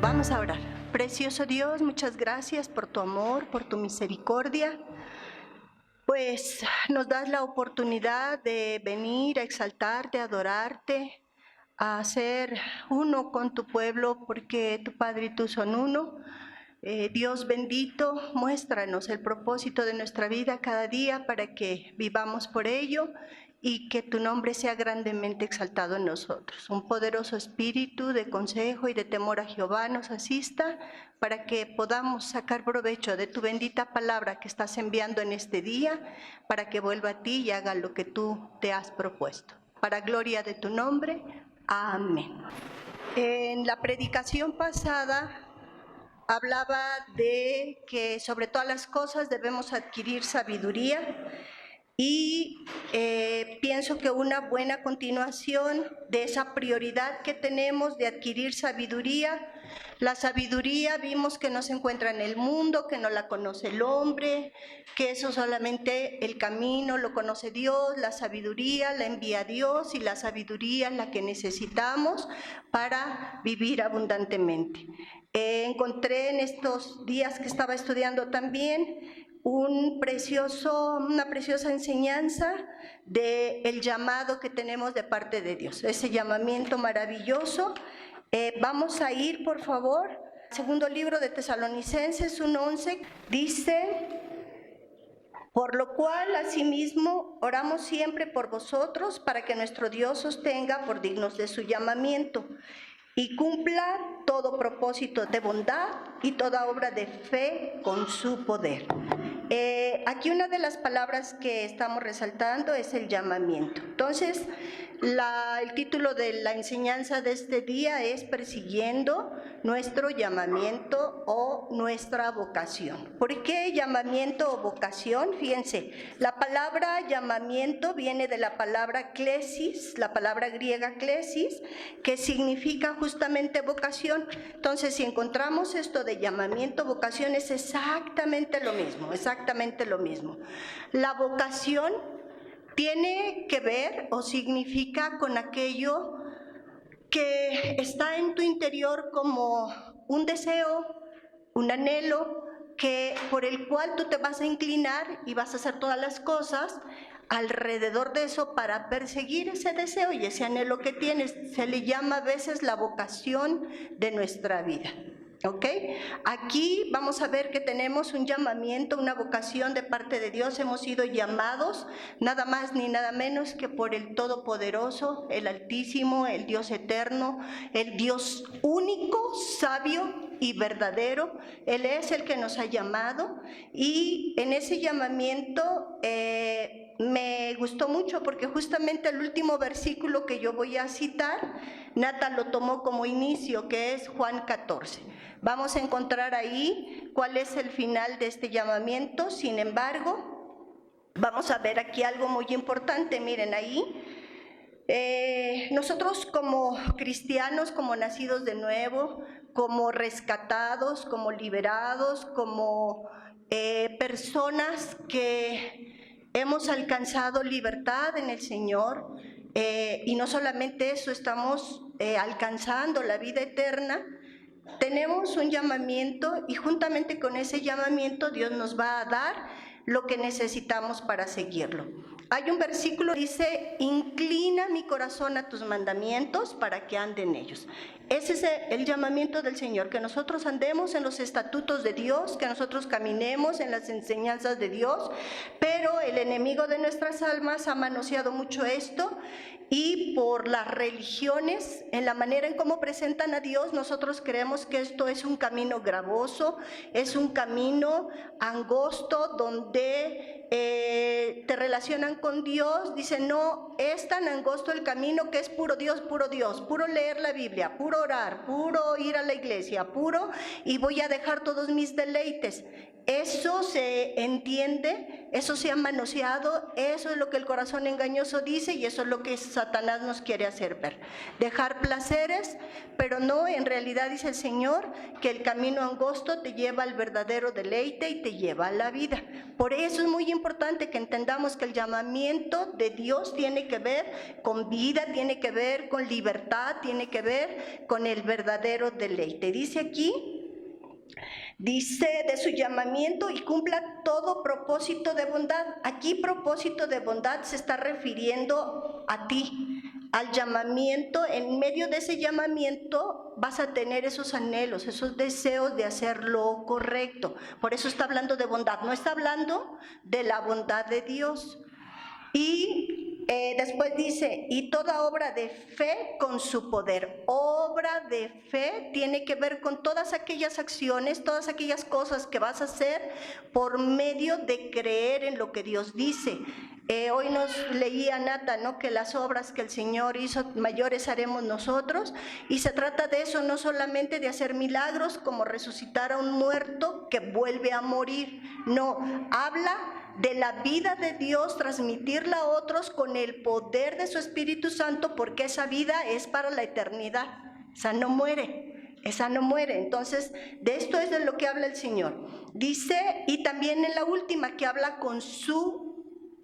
Vamos a orar. Precioso Dios, muchas gracias por tu amor, por tu misericordia. Pues nos das la oportunidad de venir a exaltarte, a adorarte, a ser uno con tu pueblo, porque tu Padre y tú son uno. Dios bendito, muéstranos el propósito de nuestra vida cada día para que vivamos por ello y que tu nombre sea grandemente exaltado en nosotros. Un poderoso espíritu de consejo y de temor a Jehová nos asista para que podamos sacar provecho de tu bendita palabra que estás enviando en este día, para que vuelva a ti y haga lo que tú te has propuesto. Para gloria de tu nombre, amén. En la predicación pasada hablaba de que sobre todas las cosas debemos adquirir sabiduría y pienso que una buena continuación de esa prioridad que tenemos de adquirir sabiduría. La sabiduría vimos que no se encuentra en el mundo, que no la conoce el hombre, que eso solamente el camino lo conoce Dios. La sabiduría la envía Dios y la sabiduría es la que necesitamos para vivir abundantemente. Encontré en estos días que estaba estudiando también una preciosa enseñanza del llamado que tenemos de parte de Dios, ese llamamiento maravilloso. Vamos a ir, por favor, al segundo libro de Tesalonicenses 1:11, dice: por lo cual, asimismo, oramos siempre por vosotros, para que nuestro Dios os tenga por dignos de su llamamiento, y cumpla todo propósito de bondad y toda obra de fe con su poder. Aquí una de las palabras que estamos resaltando es el llamamiento. Entonces, el título de la enseñanza de este día es persiguiendo nuestro llamamiento o nuestra vocación. ¿Por qué llamamiento o vocación? Fíjense, la palabra llamamiento viene de la palabra klesis, la palabra griega klesis, que significa justamente vocación. Entonces, si encontramos esto de llamamiento, vocación, es exactamente lo mismo, exactamente lo mismo. La vocación tiene que ver o significa con aquello que está en tu interior como un deseo, un anhelo, por el cual tú te vas a inclinar y vas a hacer todas las cosas alrededor de eso para perseguir ese deseo y ese anhelo que tienes. Se le llama a veces la vocación de nuestra vida. ¿Ok? Aquí vamos a ver que tenemos un llamamiento, una vocación de parte de Dios. Hemos sido llamados nada más ni nada menos que por el Todopoderoso, el Altísimo, el Dios eterno, el Dios único, sabio y verdadero. Él es el que nos ha llamado, y en ese llamamiento me gustó mucho porque justamente el último versículo que yo voy a citar, Nata lo tomó como inicio, que es Juan 14. Vamos a encontrar ahí cuál es el final de este llamamiento. Sin embargo, vamos a ver aquí algo muy importante. Miren ahí, nosotros como cristianos, como nacidos de nuevo, como rescatados, como liberados, como personas que hemos alcanzado libertad en el Señor, y no solamente eso, estamos alcanzando la vida eterna. Tenemos un llamamiento y juntamente con ese llamamiento Dios nos va a dar lo que necesitamos para seguirlo. Hay un versículo que dice: inclina mi corazón a tus mandamientos para que ande en ellos. Ese es el llamamiento del Señor, que nosotros andemos en los estatutos de Dios, que nosotros caminemos en las enseñanzas de Dios, pero el enemigo de nuestras almas ha manoseado mucho esto, y por las religiones, en la manera en cómo presentan a Dios, nosotros creemos que esto es un camino gravoso, es un camino angosto donde te relacionan con Dios. Dicen: no, es tan angosto el camino que es puro Dios, puro leer la Biblia, puro orar, puro ir a la iglesia, puro, y voy a dejar todos mis deleites. Eso se entiende eso se ha manoseado, eso es lo que el corazón engañoso dice y eso es lo que Satanás nos quiere hacer ver. Dejar placeres, pero no, en realidad dice el Señor que el camino angosto te lleva al verdadero deleite y te lleva a la vida. Por eso es muy importante que entendamos que el llamamiento de Dios tiene que ver con vida, tiene que ver con libertad, tiene que ver con el verdadero deleite. Dice aquí, dice de su llamamiento y cumpla todo propósito de bondad. Aquí propósito de bondad se está refiriendo a ti, al llamamiento. En medio de ese llamamiento vas a tener esos anhelos, esos deseos de hacer lo correcto. Por eso está hablando de bondad, no está hablando de la bondad de Dios. Y después dice, y toda obra de fe con su poder. Obra de fe tiene que ver con todas aquellas acciones, todas aquellas cosas que vas a hacer por medio de creer en lo que Dios dice. Hoy nos leía Nata, ¿no?, que las obras que el Señor hizo, mayores haremos nosotros, y se trata de eso, no solamente de hacer milagros como resucitar a un muerto que vuelve a morir, no, habla de la vida de Dios, transmitirla a otros con el poder de su Espíritu Santo, porque esa vida es para la eternidad, esa no muere. Esa no muere. Entonces, de esto es de lo que habla el Señor. Dice, y también en la última, que habla con su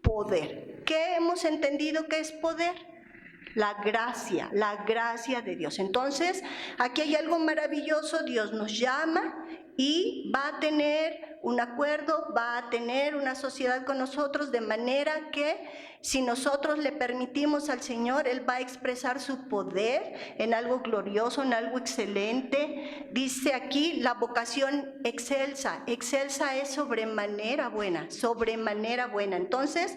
poder. ¿Qué hemos entendido que es poder? La gracia de Dios. Entonces, aquí hay algo maravilloso. Dios nos llama y va a tener un acuerdo, va a tener una sociedad con nosotros, de manera que si nosotros le permitimos al Señor, Él va a expresar su poder en algo glorioso, en algo excelente. Dice aquí la vocación excelsa. Excelsa es sobremanera buena, sobremanera buena. Entonces,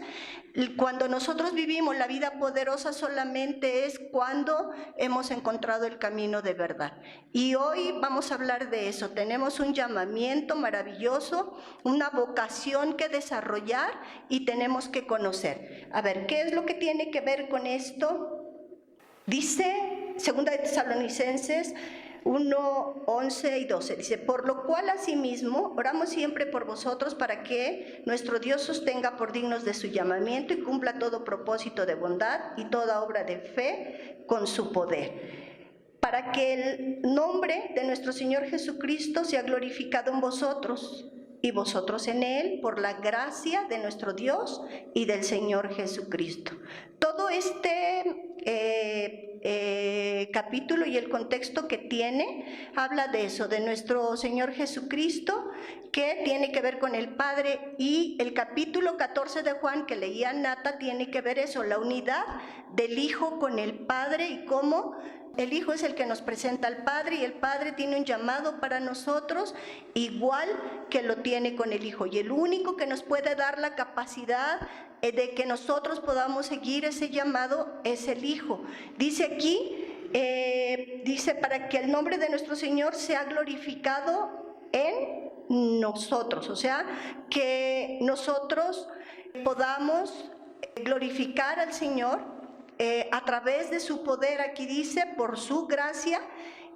cuando nosotros vivimos la vida poderosa solamente es cuando hemos encontrado el camino de verdad. Y hoy vamos a hablar de eso. Tenemos un llamamiento maravilloso, una vocación que desarrollar y tenemos que conocer. A ver, ¿qué es lo que tiene que ver con esto? Dice 2 de Tesalonicenses 1, 11 y 12, dice, por lo cual asimismo oramos siempre por vosotros para que nuestro Dios sostenga por dignos de su llamamiento y cumpla todo propósito de bondad y toda obra de fe con su poder, para que el nombre de nuestro Señor Jesucristo sea glorificado en vosotros y vosotros en Él, por la gracia de nuestro Dios y del Señor Jesucristo. Todo este capítulo y el contexto que tiene, habla de eso, de nuestro Señor Jesucristo, que tiene que ver con el Padre, y el capítulo 14 de Juan, que leía Nata, tiene que ver eso, la unidad del Hijo con el Padre y cómo el Hijo es el que nos presenta al Padre y el Padre tiene un llamado para nosotros igual que lo tiene con el Hijo. Y el único que nos puede dar la capacidad de que nosotros podamos seguir ese llamado es el Hijo. Dice aquí, dice, para que el nombre de nuestro Señor sea glorificado en nosotros. O sea, que nosotros podamos glorificar al Señor a través de su poder, aquí dice, por su gracia,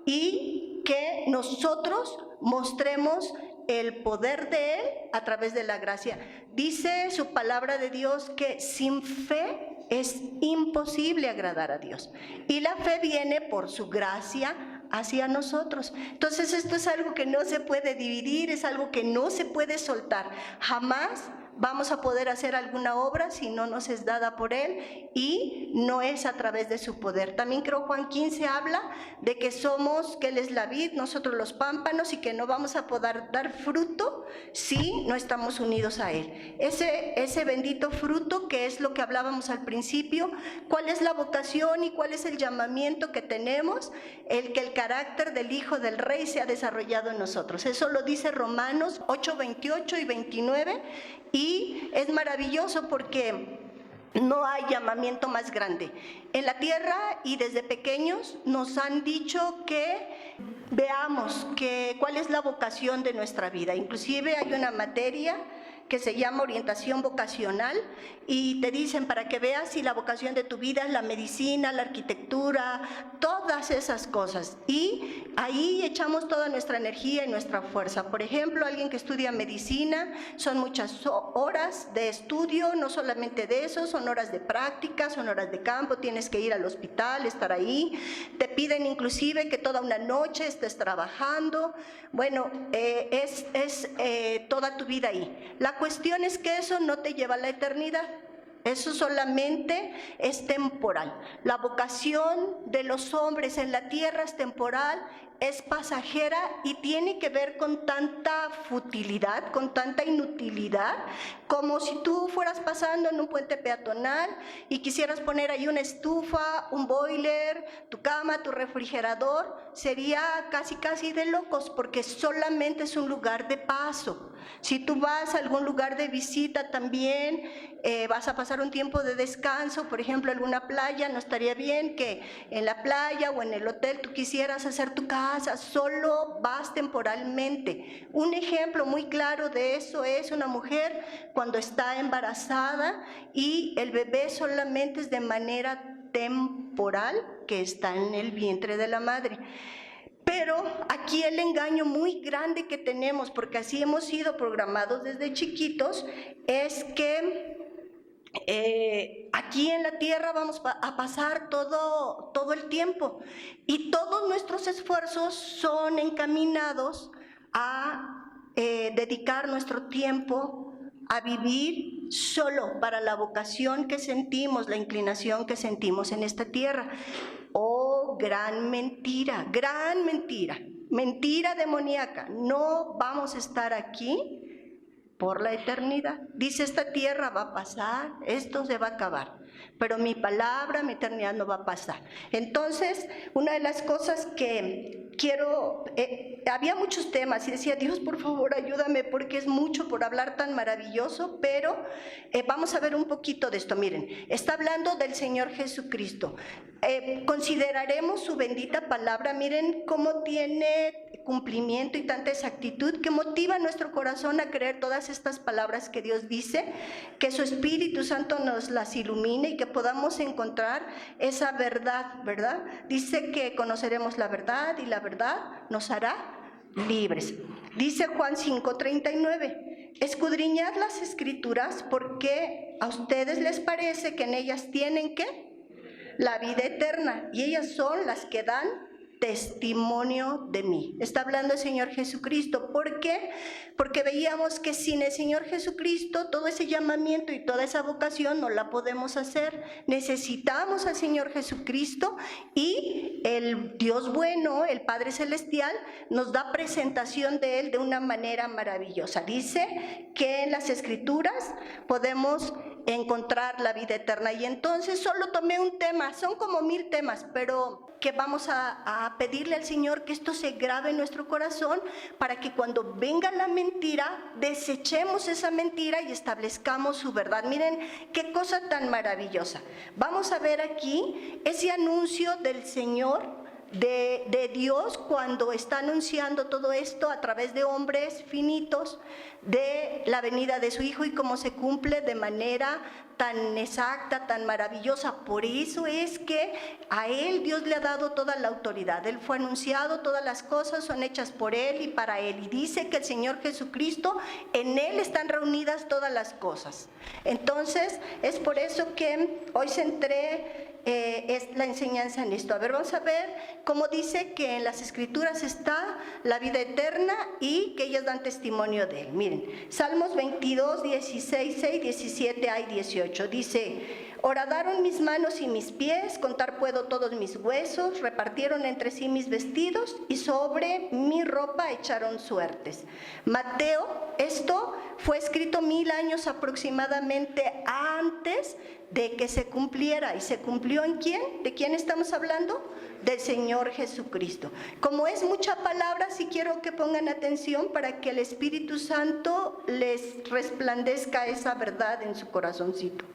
y que nosotros mostremos el poder de Él a través de la gracia. Dice su palabra de Dios que sin fe es imposible agradar a Dios, y la fe viene por su gracia hacia nosotros. Entonces esto es algo que no se puede dividir, es algo que no se puede soltar. Jamás vamos a poder hacer alguna obra si no nos es dada por Él y no es a través de su poder. También creo Juan 15 habla de que somos, que Él es la vid, nosotros los pámpanos, y que no vamos a poder dar fruto si no estamos unidos a Él. Ese bendito fruto que es lo que hablábamos al principio, cuál es la vocación y cuál es el llamamiento que tenemos, el que el carácter del Hijo del Rey se ha desarrollado en nosotros. Eso lo dice Romanos 8, 28 y 29, y es maravilloso porque no hay llamamiento más grande. En la tierra y desde pequeños nos han dicho que veamos cuál es la vocación de nuestra vida. Inclusive hay una materia que se llama orientación vocacional, y te dicen para que veas si la vocación de tu vida es la medicina, la arquitectura, todas esas cosas. Y ahí echamos toda nuestra energía y nuestra fuerza. Por ejemplo, alguien que estudia medicina, son muchas horas de estudio, no solamente de eso, son horas de práctica, son horas de campo, tienes que ir al hospital, estar ahí, te piden inclusive que toda una noche estés trabajando. Bueno, es toda tu vida ahí. La cuestión es que eso no te lleva a la eternidad. Eso solamente es temporal. La vocación de los hombres en la tierra es temporal, es pasajera y tiene que ver con tanta futilidad, con tanta inutilidad, como si tú fueras pasando en un puente peatonal y quisieras poner ahí una estufa, un boiler, tu cama, tu refrigerador. Sería casi de locos, porque solamente es un lugar de paso. Si tú vas a algún lugar de visita también, vas a pasar un tiempo de descanso, por ejemplo, en una playa, no estaría bien que en la playa o en el hotel tú quisieras hacer tu casa, solo vas temporalmente. Un ejemplo muy claro de eso es una mujer cuando está embarazada y el bebé solamente es de manera temporal, que está en el vientre de la madre. Pero aquí el engaño muy grande que tenemos, porque así hemos sido programados desde chiquitos, es que aquí en la tierra vamos a pasar todo el tiempo y todos nuestros esfuerzos son encaminados a dedicar nuestro tiempo a vivir solo para la vocación que sentimos, la inclinación que sentimos en esta tierra. Oh, gran mentira, mentira demoníaca. No vamos a estar aquí por la eternidad. Dice, esta tierra va a pasar, esto se va a acabar, pero mi palabra, mi eternidad no va a pasar. Entonces, una de las cosas que quiero, había muchos temas y decía, Dios, por favor, ayúdame, porque es mucho por hablar tan maravilloso, pero vamos a ver un poquito de esto. Miren, está hablando del Señor Jesucristo. Consideraremos su bendita palabra. Miren cómo tiene cumplimiento y tanta exactitud que motiva nuestro corazón a creer todas estas palabras que Dios dice, que su Espíritu Santo nos las ilumine y que podamos encontrar esa verdad, ¿verdad? Dice que conoceremos la verdad y la verdad nos hará libres. Dice Juan 5:39, escudriñad las Escrituras porque a ustedes les parece que en ellas tienen ¿qué? La vida eterna, y ellas son las que dan testimonio de mí. Está hablando el Señor Jesucristo. ¿Por qué? Porque veíamos que sin el Señor Jesucristo todo ese llamamiento y toda esa vocación no la podemos hacer. Necesitamos al Señor Jesucristo y el Dios bueno, el Padre Celestial, nos da presentación de Él de una manera maravillosa. Dice que en las Escrituras podemos encontrar la vida eterna, y entonces solo tomé un tema, son como 1000 temas, pero que vamos a pedirle al Señor que esto se grabe en nuestro corazón para que cuando venga la mentira, desechemos esa mentira y establezcamos su verdad. Miren qué cosa tan maravillosa. Vamos a ver aquí ese anuncio del Señor, de Dios, cuando está anunciando todo esto a través de hombres finitos, de la venida de su Hijo y cómo se cumple de manera tan exacta, tan maravillosa. Por eso es que a Él Dios le ha dado toda la autoridad. Él fue anunciado, todas las cosas son hechas por Él y para Él. Y dice que el Señor Jesucristo, en Él están reunidas todas las cosas. Entonces, es por eso que hoy centré es la enseñanza en esto. A ver, vamos a ver cómo dice que en las Escrituras está la vida eterna y que ellas dan testimonio de Él. Miren, Salmos 22, 16, 6, 17 y 18. Dice, horadaron mis manos y mis pies, contar puedo todos mis huesos, repartieron entre sí mis vestidos y sobre mi ropa echaron suertes. Mateo, esto fue escrito 1000 años aproximadamente antes de que se cumpliera. ¿Y se cumplió en quién? ¿De quién estamos hablando? Del Señor Jesucristo. Como es mucha palabra, sí quiero que pongan atención para que el Espíritu Santo les resplandezca esa verdad en su corazoncito.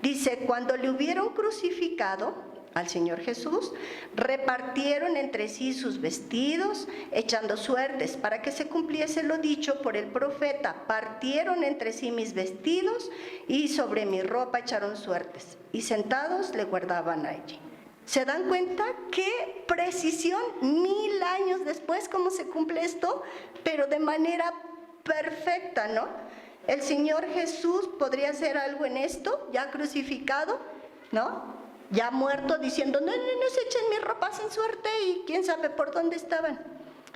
Dice, cuando le hubieron crucificado, al Señor Jesús, repartieron entre sí sus vestidos, echando suertes, para que se cumpliese lo dicho por el profeta. Partieron entre sí mis vestidos, y sobre mi ropa echaron suertes, y sentados le guardaban allí. ¿Se dan cuenta qué precisión? 1000 años después, cómo se cumple esto, pero de manera perfecta, ¿no? El Señor Jesús podría hacer algo en esto, ya crucificado, ¿no? Ya muerto, diciendo, no se echen mis ropas en suerte, y quién sabe por dónde estaban.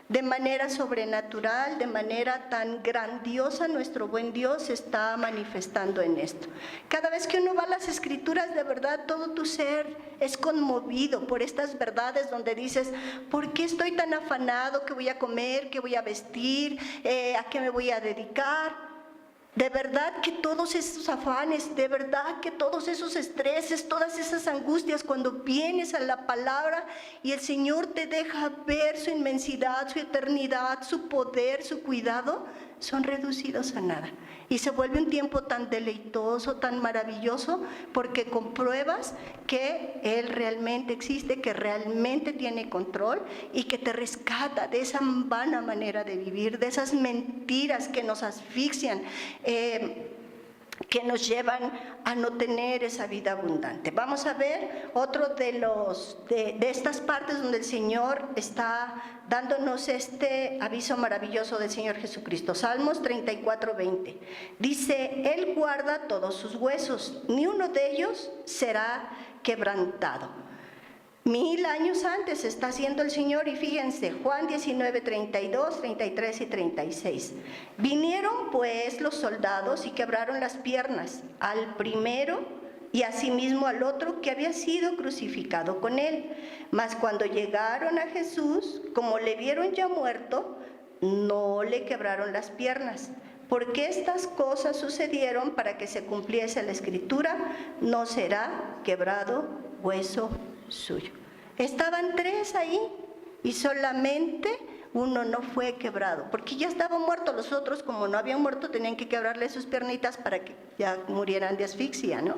De manera sobrenatural, de manera tan grandiosa, nuestro buen Dios se está manifestando en esto. Cada vez que uno va a las Escrituras, de verdad, todo tu ser es conmovido por estas verdades donde dices, ¿por qué estoy tan afanado? ¿Qué voy a comer? ¿Qué voy a vestir? ¿A qué me voy a dedicar? De verdad que todos esos afanes, de verdad que todos esos estreses, todas esas angustias, cuando vienes a la palabra y el Señor te deja ver su inmensidad, su eternidad, su poder, su cuidado, son reducidos a nada. Y se vuelve un tiempo tan deleitoso, tan maravilloso, porque compruebas que Él realmente existe, que realmente tiene control y que te rescata de esa vana manera de vivir, de esas mentiras que nos asfixian, que nos llevan a no tener esa vida abundante. Vamos a ver otro de estas partes donde el Señor está dándonos este aviso maravilloso del Señor Jesucristo. Salmos 34:20. Dice, Él guarda todos sus huesos, ni uno de ellos será quebrantado. 1000 años antes está haciendo el Señor, y fíjense, Juan 19:32, 33 y 36. Vinieron pues los soldados y quebraron las piernas al primero y asimismo al otro que había sido crucificado con él. Mas cuando llegaron a Jesús, como le vieron ya muerto, no le quebraron las piernas. Porque estas cosas sucedieron para que se cumpliese la Escritura, no será quebrado hueso suyo. Estaban 3 ahí y solamente uno no fue quebrado, porque ya estaban muertos. Los otros, como no habían muerto, tenían que quebrarle sus piernitas para que ya murieran de asfixia, ¿no?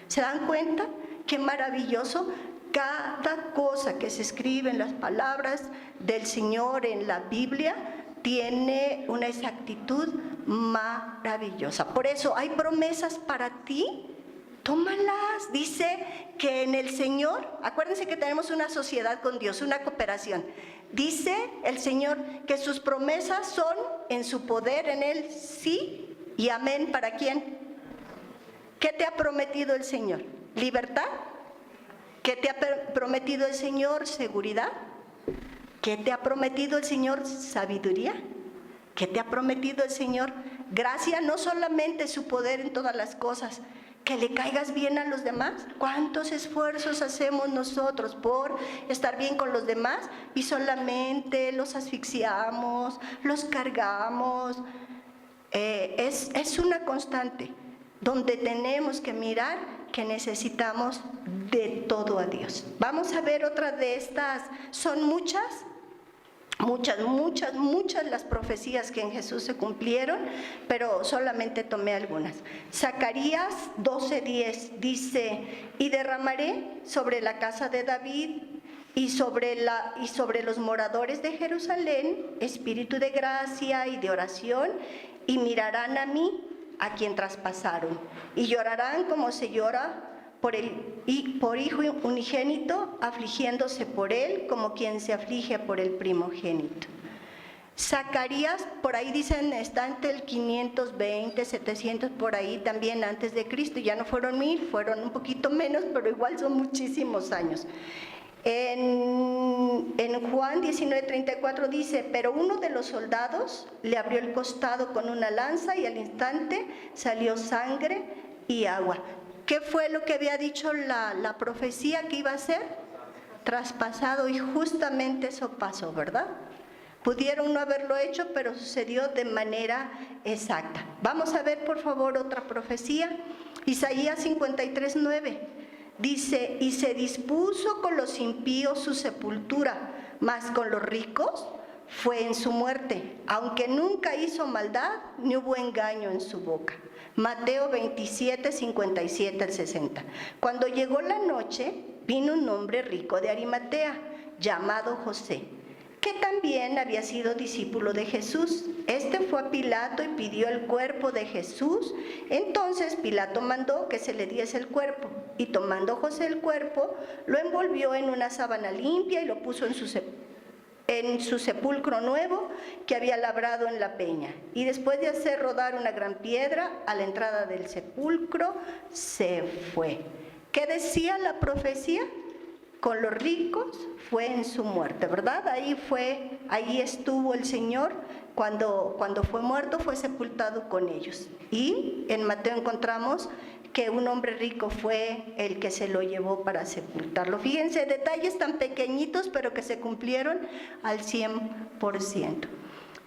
¿Se dan cuenta? Qué maravilloso. Cada cosa que se escribe en las palabras del Señor en la Biblia tiene una exactitud maravillosa. Por eso hay promesas para ti. Tómalas. Dice que en el Señor, acuérdense que tenemos una sociedad con Dios, una cooperación. Dice el Señor que sus promesas son en su poder, en Él sí y amén. ¿Para quién? ¿Qué te ha prometido el Señor? ¿Libertad? ¿Qué te ha prometido el Señor? ¿Seguridad? ¿Qué te ha prometido el Señor? ¿Sabiduría? ¿Qué te ha prometido el Señor? Gracia, no solamente su poder en todas las cosas, que le caigas bien a los demás. ¿Cuántos esfuerzos hacemos nosotros por estar bien con los demás y solamente los asfixiamos, los cargamos? Es una constante donde tenemos que mirar que necesitamos de todo a Dios. Vamos a ver otra de estas. Son muchas las profecías que en Jesús se cumplieron, pero solamente tomé algunas. Zacarías 12:10 dice, y derramaré sobre la casa de David y sobre los moradores de Jerusalén espíritu de gracia y de oración, y mirarán a mí, a quien traspasaron, y llorarán como se llora por hijo unigénito, afligiéndose por él como quien se aflige por el primogénito. Zacarías, por ahí dicen, está entre el 520, 700, por ahí también antes de Cristo. Ya no fueron 1000, fueron un poquito menos, pero igual son muchísimos años. En Juan 19:34 dice, pero uno de los soldados le abrió el costado con una lanza y al instante salió sangre y agua. ¿Qué fue lo que había dicho la profecía que iba a ser? Traspasado, y justamente eso pasó, ¿verdad? Pudieron no haberlo hecho, pero sucedió de manera exacta. Vamos a ver, por favor, otra profecía. Isaías 53:9 dice, y se dispuso con los impíos su sepultura, mas con los ricos fue en su muerte, aunque nunca hizo maldad, ni hubo engaño en su boca. Mateo 27, 57 al 60. Cuando llegó la noche, vino un hombre rico de Arimatea, llamado José, que también había sido discípulo de Jesús. Este fue a Pilato y pidió el cuerpo de Jesús. Entonces Pilato mandó que se le diese el cuerpo, y tomando José el cuerpo, lo envolvió en una sábana limpia y lo puso en su sepulcro nuevo que había labrado en la peña. Y después de hacer rodar una gran piedra a la entrada del sepulcro, se fue. ¿Qué decía la profecía? Con los ricos fue en su muerte, ¿verdad? Ahí estuvo el Señor cuando fue muerto, fue sepultado con ellos. Y en Mateo encontramos que un hombre rico fue el que se lo llevó para sepultarlo. Fíjense, detalles tan pequeñitos, pero que se cumplieron al 100%.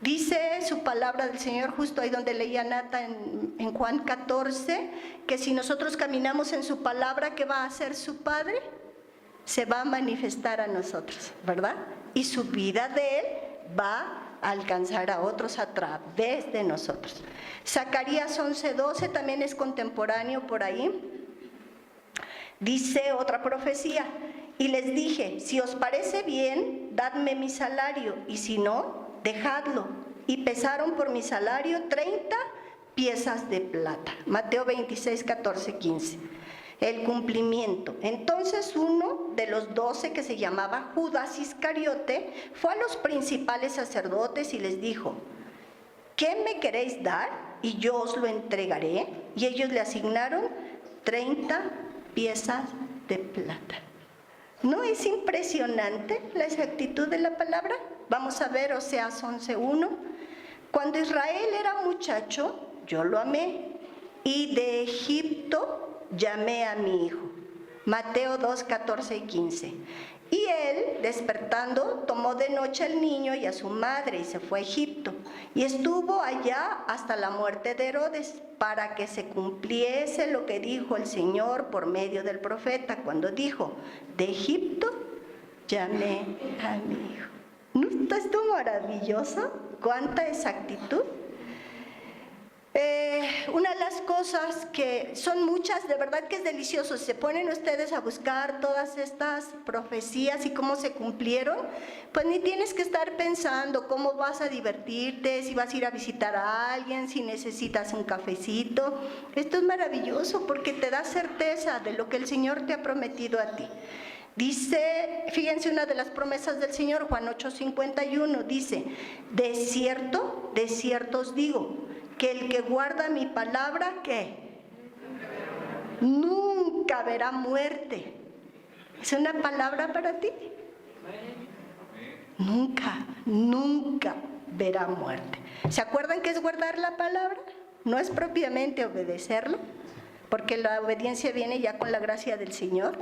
Dice su palabra del Señor, justo ahí donde leía Nata en Juan 14, que si nosotros caminamos en su palabra, ¿qué va a hacer su Padre? Se va a manifestar a nosotros, ¿verdad? Y su vida de Él va a alcanzar a otros a través de nosotros. Zacarías 11:12 también es contemporáneo por ahí. Dice otra profecía: y les dije, si os parece bien, dadme mi salario, y si no, dejadlo. Y pesaron por mi salario 30 piezas de plata. Mateo 26, 14, 15. El cumplimiento. Entonces uno de los 12, que se llamaba Judas Iscariote, fue a los principales sacerdotes y les dijo: ¿qué me queréis dar? Y yo os lo entregaré. Y ellos le asignaron 30 piezas de plata. ¿No es impresionante la exactitud de la palabra? Vamos a ver Oseas 11:1. Cuando Israel era muchacho, yo lo amé, y de Egipto llamé a mi hijo. Mateo 2, 14 y 15. Y él, despertando, tomó de noche al niño y a su madre y se fue a Egipto. Y estuvo allá hasta la muerte de Herodes, para que se cumpliese lo que dijo el Señor por medio del profeta, cuando dijo: de Egipto llamé a mi hijo. ¿No está esto maravilloso? ¿Cuánta exactitud? Una de las cosas que son muchas, de verdad que es delicioso, se ponen ustedes a buscar todas estas profecías y cómo se cumplieron, pues ni tienes que estar pensando cómo vas a divertirte, si vas a ir a visitar a alguien, si necesitas un cafecito. Esto es maravilloso porque te da certeza de lo que el Señor te ha prometido a ti. Dice, fíjense, una de las promesas del Señor, Juan 8:51, dice: de cierto os digo, que el que guarda mi palabra, ¿qué? Nunca verá muerte. ¿Es una palabra para ti? Nunca verá muerte. ¿Se acuerdan qué es guardar la palabra? No es propiamente obedecerlo, porque la obediencia viene ya con la gracia del Señor.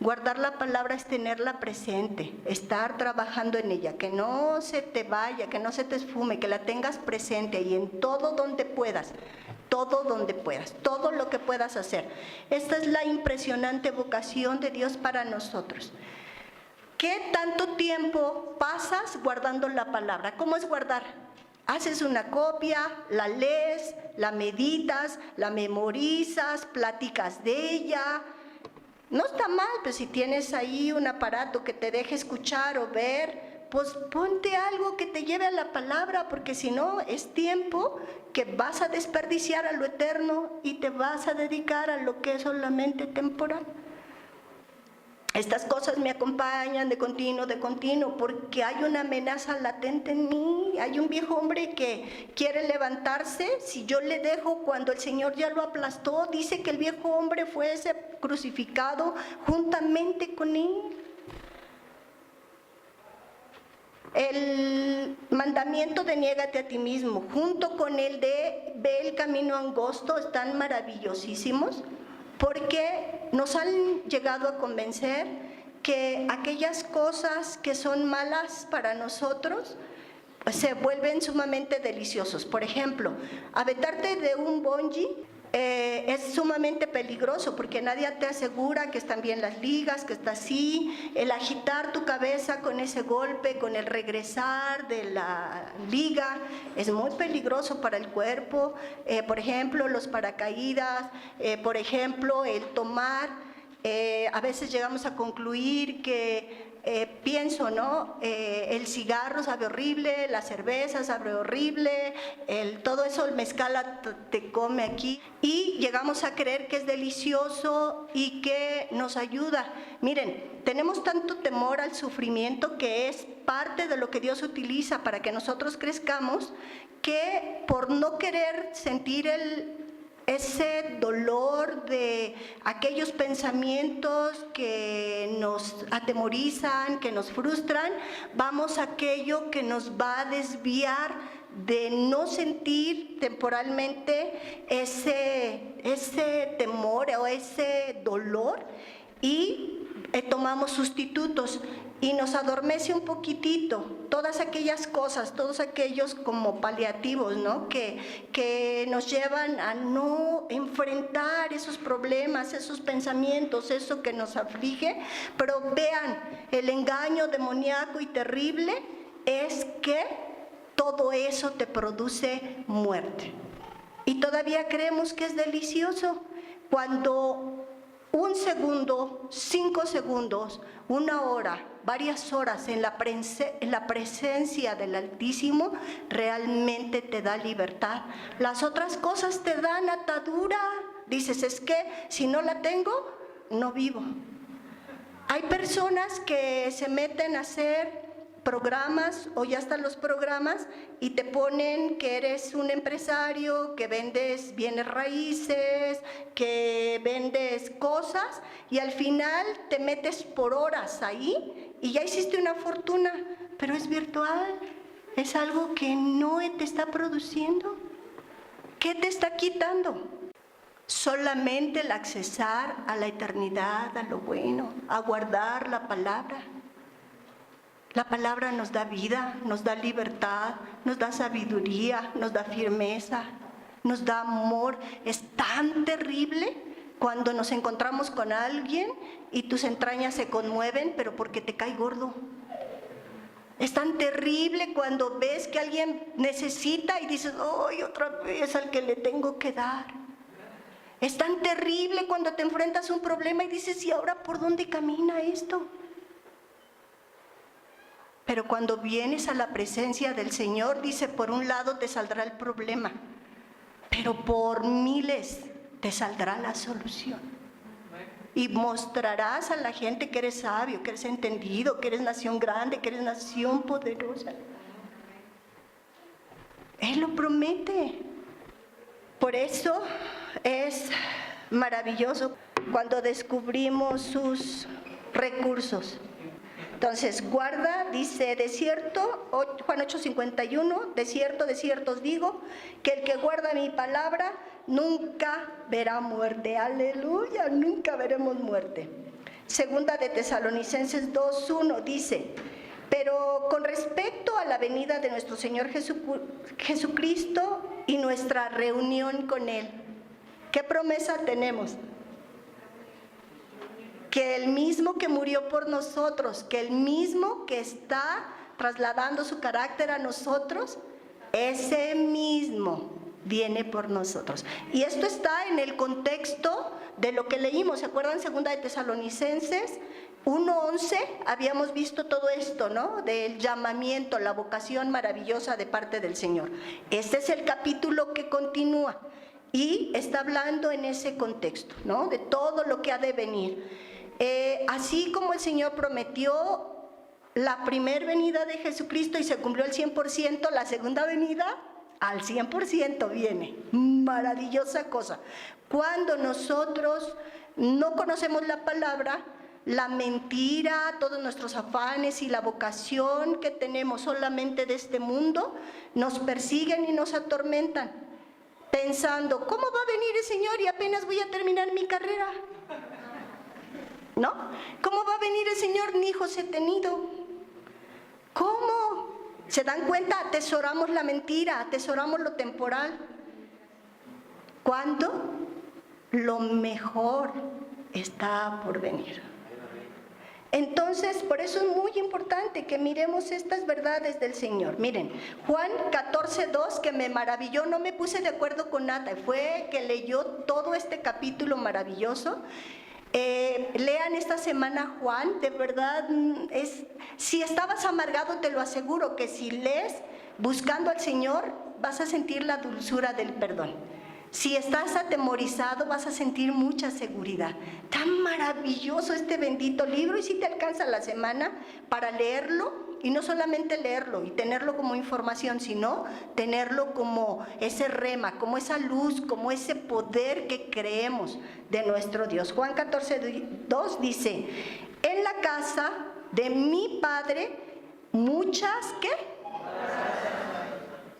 Guardar la palabra es tenerla presente, estar trabajando en ella, que no se te vaya, que no se te esfume, que la tengas presente y en todo donde puedas, todo lo que puedas hacer. Esta es la impresionante vocación de Dios para nosotros. ¿Qué tanto tiempo pasas guardando la palabra? ¿Cómo es guardar? Haces una copia, la lees, la meditas, la memorizas, platicas de ella. No está mal, pero si tienes ahí un aparato que te deje escuchar o ver, pues ponte algo que te lleve a la palabra, porque si no es tiempo que vas a desperdiciar a lo eterno y te vas a dedicar a lo que es solamente temporal. Estas cosas me acompañan de continuo, porque hay una amenaza latente en mí. Hay un viejo hombre que quiere levantarse. Si yo le dejo cuando el Señor ya lo aplastó, dice que el viejo hombre fue crucificado juntamente con él. El mandamiento de niégate a ti mismo, junto con el de ve el camino angosto, están maravillosísimos, porque nos han llegado a convencer que aquellas cosas que son malas para nosotros pues se vuelven sumamente deliciosos. Por ejemplo, aventarte de un bungee es sumamente peligroso porque nadie te asegura que están bien las ligas, que está así. El agitar tu cabeza con ese golpe, con el regresar de la liga, es muy peligroso para el cuerpo. Por ejemplo, los paracaídas, por ejemplo, el tomar. A veces llegamos a concluir que pienso, ¿no? El cigarro sabe horrible, la cerveza sabe horrible, todo eso, el mezcal te come aquí, y llegamos a creer que es delicioso y que nos ayuda. Miren, tenemos tanto temor al sufrimiento, que es parte de lo que Dios utiliza para que nosotros crezcamos, que por no querer sentir ese dolor de aquellos pensamientos que nos atemorizan, que nos frustran, vamos a aquello que nos va a desviar de no sentir temporalmente ese temor o ese dolor, y tomamos sustitutos y nos adormece un poquitito todas aquellas cosas, todos aquellos como paliativos, ¿no? que nos llevan a no enfrentar esos problemas, esos pensamientos, eso que nos aflige. Pero vean, el engaño demoníaco y terrible es que todo eso te produce muerte. Y todavía creemos que es delicioso, cuando un segundo, 5 segundos, 1 hora, varias horas en la presencia del Altísimo realmente te da libertad. Las otras cosas te dan atadura. Dices, es que si no la tengo, no vivo. Hay personas que se meten a hacer programas, o ya están los programas, y te ponen que eres un empresario, que vendes bienes raíces, que vendes cosas, y al final te metes por horas ahí y ya hiciste una fortuna, pero es virtual, es algo que no te está produciendo. ¿Qué te está quitando? Solamente el accesar a la eternidad, a lo bueno, a guardar la palabra. La palabra nos da vida, nos da libertad, nos da sabiduría, nos da firmeza, nos da amor. Es tan terrible cuando nos encontramos con alguien y tus entrañas se conmueven, pero porque te cae gordo. Es tan terrible cuando ves que alguien necesita y dices, ¡ay, otra vez al que le tengo que dar! Es tan terrible cuando te enfrentas a un problema y dices, ¿y ahora por dónde camina esto? Pero cuando vienes a la presencia del Señor, dice, por un lado te saldrá el problema, pero por miles te saldrá la solución. Y mostrarás a la gente que eres sabio, que eres entendido, que eres nación grande, que eres nación poderosa. Él lo promete. Por eso es maravilloso cuando descubrimos sus recursos. Entonces, guarda, dice, de cierto, Juan 8:51, de cierto os digo, que el que guarda mi palabra nunca verá muerte. Aleluya, nunca veremos muerte. Segunda de Tesalonicenses 2:1 dice, pero con respecto a la venida de nuestro Señor Jesucristo y nuestra reunión con Él, ¿qué promesa tenemos? Que el mismo que murió por nosotros, que el mismo que está trasladando su carácter a nosotros, ese mismo viene por nosotros. Y esto está en el contexto de lo que leímos. ¿Se acuerdan? Segunda de Tesalonicenses 1:11, habíamos visto todo esto, ¿no? Del llamamiento, la vocación maravillosa de parte del Señor. Este es el capítulo que continúa y está hablando en ese contexto, ¿no? De todo lo que ha de venir. Así como el Señor prometió la primera venida de Jesucristo y se cumplió al 100%, la segunda venida al 100% viene. Maravillosa cosa. Cuando nosotros no conocemos la palabra, la mentira, todos nuestros afanes y la vocación que tenemos solamente de este mundo, nos persiguen y nos atormentan, pensando, ¿cómo va a venir el Señor y apenas voy a terminar mi carrera? ¿No? ¿Cómo va a venir el Señor? Ni hijos he tenido. ¿Cómo? ¿Se dan cuenta? Atesoramos la mentira, atesoramos lo temporal. ¿Cuándo? lo mejor está por venir. Entonces, por eso es muy importante que miremos estas verdades del Señor. Miren, Juan 14:2, que me maravilló, no me puse de acuerdo con nada, fue que leyó todo este capítulo maravilloso. Lean esta semana Juan, de verdad, si estabas amargado, te lo aseguro que si lees buscando al Señor, vas a sentir la dulzura del perdón. Si estás atemorizado, vas a sentir mucha seguridad. Tan maravilloso este bendito libro, y si te alcanza la semana para leerlo, y no solamente leerlo y tenerlo como información, sino tenerlo como ese rema, como esa luz, como ese poder que creemos de nuestro Dios. Juan 14:2 dice, en la casa de mi Padre muchas, ¿qué?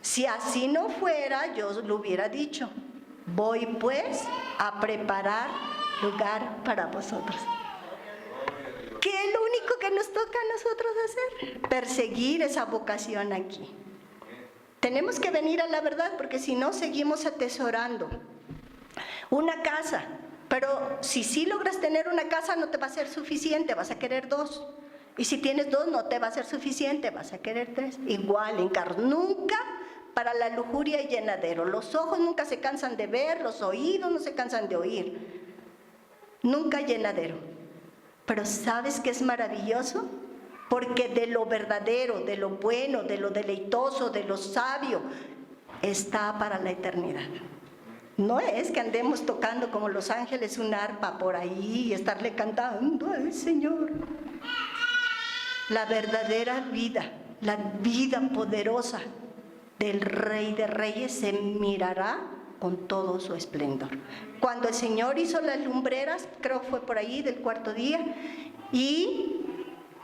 Si así no fuera, yo lo hubiera dicho. Voy pues a preparar lugar para vosotros. ¿Qué es lo único que nos toca a nosotros hacer? Perseguir esa vocación aquí. Tenemos que venir a la verdad, porque si no seguimos atesorando una casa. Pero si sí logras tener una casa, no te va a ser suficiente, vas a querer 2. Y si tienes 2, no te va a ser suficiente, vas a querer 3. Igual en carros, nunca para la lujuria y llenadero. Los ojos nunca se cansan de ver, los oídos no se cansan de oír. Nunca llenadero. Pero ¿sabes qué es maravilloso? Porque de lo verdadero, de lo bueno, de lo deleitoso, de lo sabio, está para la eternidad. No es que andemos tocando como los ángeles un arpa por ahí y estarle cantando al Señor. La verdadera vida, la vida poderosa del Rey de Reyes se mirará con todo su esplendor. Cuando el Señor hizo las lumbreras, creo que fue por ahí del 4.º día, y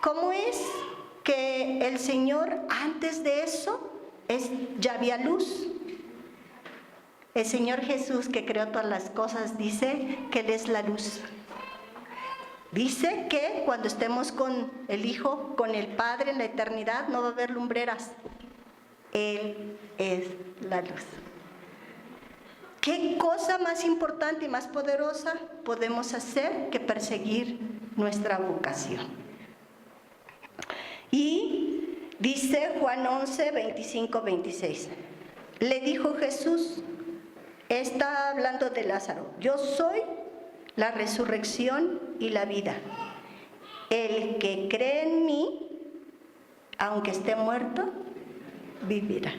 ¿cómo es que el Señor antes de eso ya había luz? El Señor Jesús, que creó todas las cosas, dice que Él es la luz. Dice que cuando estemos con el Hijo, con el Padre en la eternidad, no va a haber lumbreras. Él es la luz. ¿Qué cosa más importante y más poderosa podemos hacer que perseguir nuestra vocación? Y dice Juan 11, 25, 26. Le dijo Jesús, está hablando de Lázaro, yo soy la resurrección y la vida. El que cree en mí, aunque esté muerto, vivirá.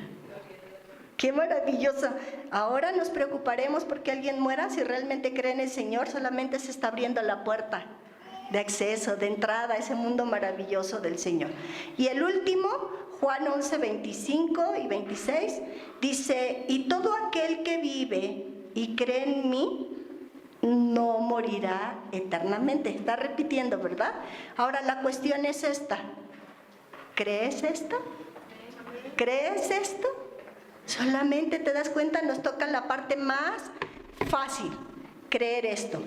¡Qué maravilloso! Ahora nos preocuparemos porque alguien muera. Si realmente cree en el Señor, solamente se está abriendo la puerta de acceso, de entrada a ese mundo maravilloso del Señor. Y el último, Juan 11, 25 y 26, dice, y todo aquel que vive y cree en mí, no morirá eternamente. Está repitiendo, ¿verdad? Ahora la cuestión es esta. ¿Crees esto? ¿Crees esto? Solamente te das cuenta, nos toca la parte más fácil, creer esto.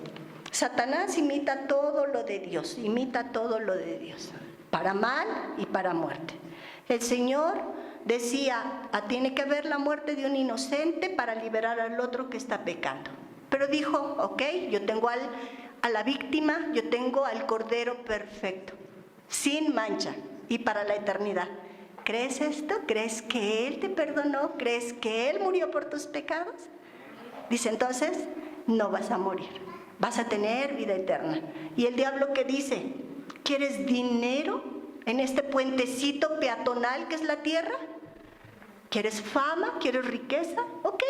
Satanás imita todo lo de Dios, imita todo lo de Dios, para mal y para muerte. El Señor decía, tiene que haber la muerte de un inocente para liberar al otro que está pecando. Pero dijo, ok, yo tengo a la víctima, yo tengo al Cordero perfecto, sin mancha y para la eternidad. ¿Crees esto? ¿Crees que Él te perdonó? ¿Crees que Él murió por tus pecados? Dice, entonces, no vas a morir, vas a tener vida eterna. Y el diablo, ¿qué dice? ¿Quieres dinero en este puentecito peatonal que es la tierra? ¿Quieres fama? ¿Quieres riqueza? Ok,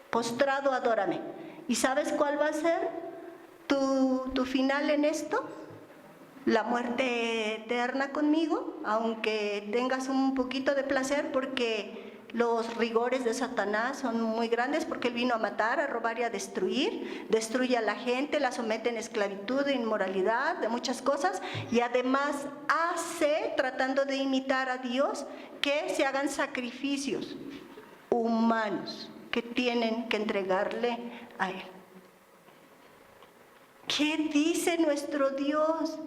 postrado adórame. ¿Y sabes cuál va a ser tu final en esto? La muerte eterna conmigo, aunque tengas un poquito de placer, porque los rigores de Satanás son muy grandes, porque él vino a matar, a robar y a destruir. Destruye a la gente, la somete en esclavitud, de inmoralidad, de muchas cosas, y además hace, tratando de imitar a Dios, que se hagan sacrificios humanos que tienen que entregarle a Él. ¿Qué dice nuestro Dios?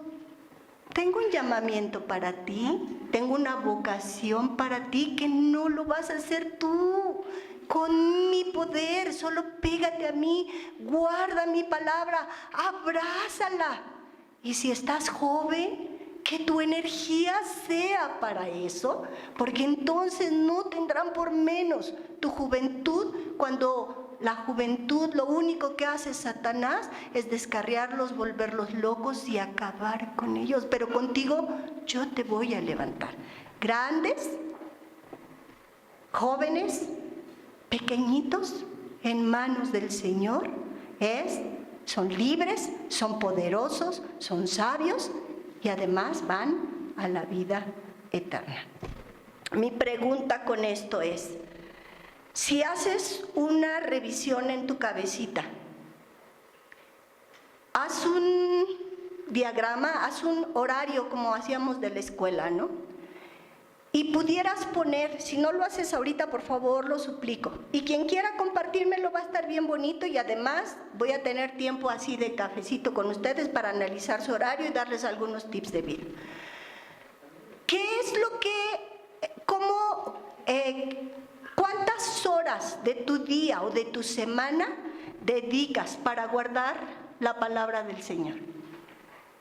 Tengo un llamamiento para ti, tengo una vocación para ti que no lo vas a hacer tú. con mi poder, solo pégate a mí, guarda mi palabra, abrázala. Y si estás joven, que tu energía sea para eso, porque entonces no tendrán por menos tu juventud. Cuando la juventud lo único que hace Satanás es descarriarlos, volverlos locos y acabar con ellos. Pero contigo yo te voy a levantar. Grandes, jóvenes, pequeñitos, en manos del Señor, son libres, son poderosos, son sabios y además van a la vida eterna. Mi pregunta con esto es, si haces una revisión en tu cabecita, haz un diagrama, haz un horario como hacíamos de la escuela, ¿no? Y pudieras poner, si no lo haces ahorita, por favor, lo suplico. Y quien quiera compartírmelo va a estar bien bonito y además voy a tener tiempo así de cafecito con ustedes para analizar su horario y darles algunos tips de vida. ¿Qué es lo que, cuántas horas de tu día o de tu semana dedicas para guardar la palabra del Señor?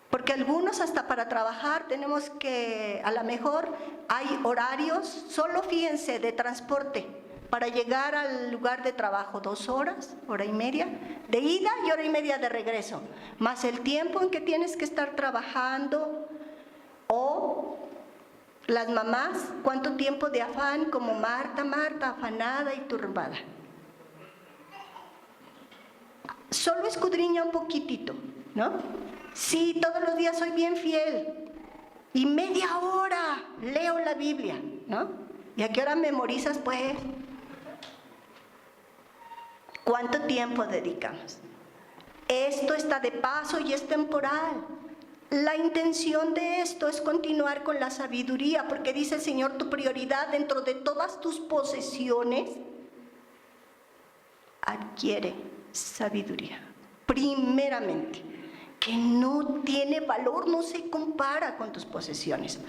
Porque algunos hasta para trabajar tenemos que, a lo mejor hay horarios, solo fíjense, de transporte, para llegar al lugar de trabajo, 2 horas, hora y media, de ida y hora y media de regreso, más el tiempo en que tienes que estar trabajando, o las mamás, cuánto tiempo de afán, como Marta, afanada y turbada. Solo escudriña un poquitito, ¿no? Sí, todos los días soy bien fiel y media hora leo la Biblia, ¿no? ¿Y a qué hora memorizas, pues? ¿Cuánto tiempo dedicamos? Esto está de paso y es temporal. La intención de esto es continuar con la sabiduría, porque dice el Señor, tu prioridad dentro de todas tus posesiones, adquiere sabiduría, primeramente, que no tiene valor, no se compara con tus posesiones.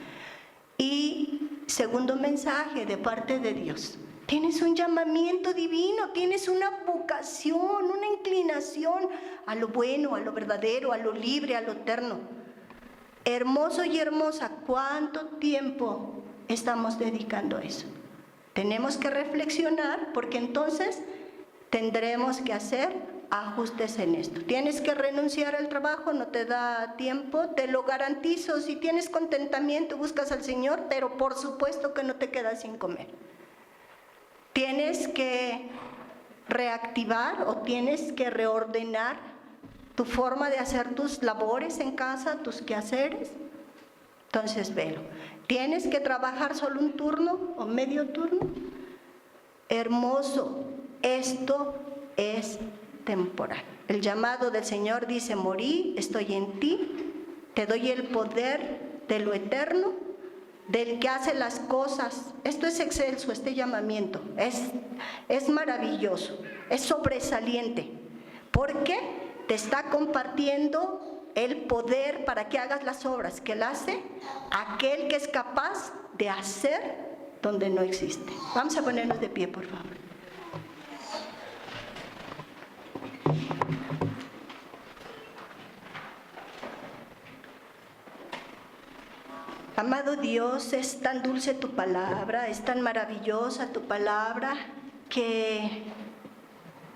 Y segundo mensaje de parte de Dios, tienes un llamamiento divino, tienes una vocación, una inclinación a lo bueno, a lo verdadero, a lo libre, a lo eterno. Hermoso y hermosa, ¿cuánto tiempo estamos dedicando a eso? Tenemos que reflexionar, porque entonces tendremos que hacer ajustes en esto. Tienes que renunciar al trabajo, no te da tiempo, te lo garantizo. Si tienes contentamiento, buscas al Señor, pero por supuesto que no te quedas sin comer. Tienes que reactivar o tienes que reordenar tu forma de hacer tus labores en casa, tus quehaceres. Entonces velo. Tienes que trabajar solo un turno o medio turno. Hermoso, esto es temporal. El llamado del Señor dice, morí, estoy en ti, te doy el poder de lo eterno, del que hace las cosas. Esto es excelso, este llamamiento, es maravilloso, es sobresaliente, porque te está compartiendo el poder para que hagas las obras que él hace, aquel que es capaz de hacer donde no existe. Vamos a ponernos de pie, por favor. Amado Dios, es tan dulce tu palabra, es tan maravillosa tu palabra, que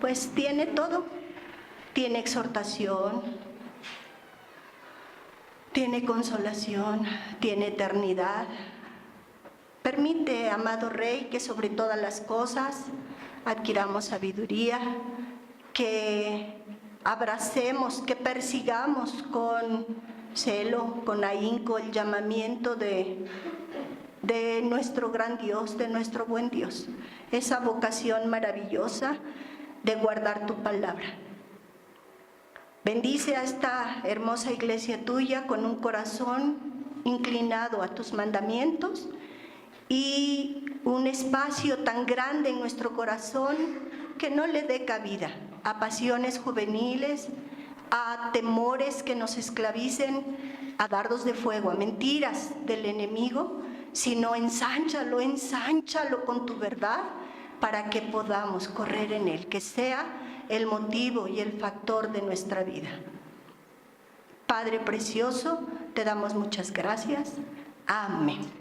pues tiene todo. Tiene exhortación, tiene consolación, tiene eternidad. Permite, amado Rey, que sobre todas las cosas adquiramos sabiduría, que abracemos, que persigamos con celo, con ahínco el llamamiento de nuestro gran Dios, de nuestro buen Dios, esa vocación maravillosa de guardar tu palabra. Bendice a esta hermosa iglesia tuya con un corazón inclinado a tus mandamientos y un espacio tan grande en nuestro corazón que no le dé cabida a pasiones juveniles, a temores que nos esclavicen, a dardos de fuego, a mentiras del enemigo, sino ensánchalo con tu verdad, para que podamos correr en él, que sea el motivo y el factor de nuestra vida. Padre precioso, te damos muchas gracias. Amén.